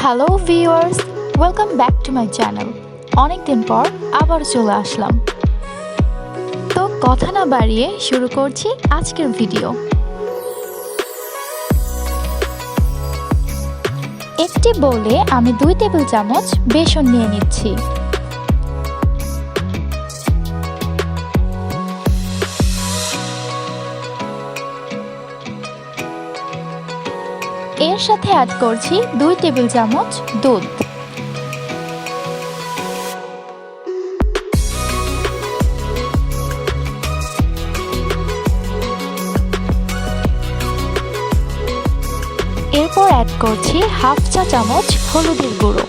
Hello viewers, welcome back to my channel. অনেকদিন পর আবার চলে আসলাম। তো কথা না বাড়িয়ে শুরু করছি আজকের ভিডিও। একটি বোলে আমি 2 টেবিল চামচ বেসন নিয়ে নিচ্ছি। এর সাথে অ্যাড করছি 2 টেবিল চামচ দুধ। এরপর অ্যাড করছি হাফ চা চামচ হলুদের গুঁড়ো।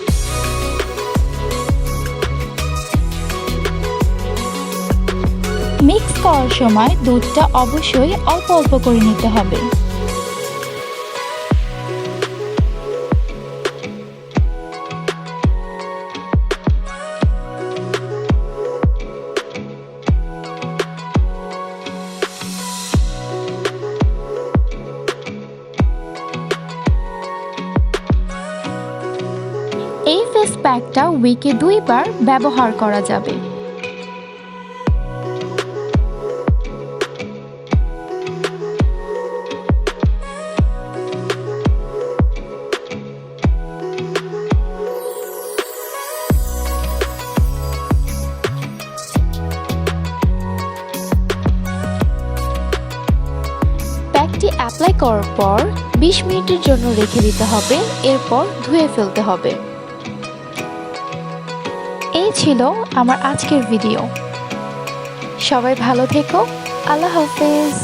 মিক্স করার সময় দুধটা অবশ্যই অল্প অল্প করে নিতে হবে। এই ফেস প্যাকটা উইকে 2 বার ব্যবহার করা যাবে। প্যাকটি অ্যাপ্লাই করার পর 20 মিনিটের জন্য রেখে দিতে হবে, এরপর ধুয়ে ফেলতে হবে। এই ছিল আমার আজকের ভিডিও। সবাই ভালো থেকো। আল্লাহ হাফেজ।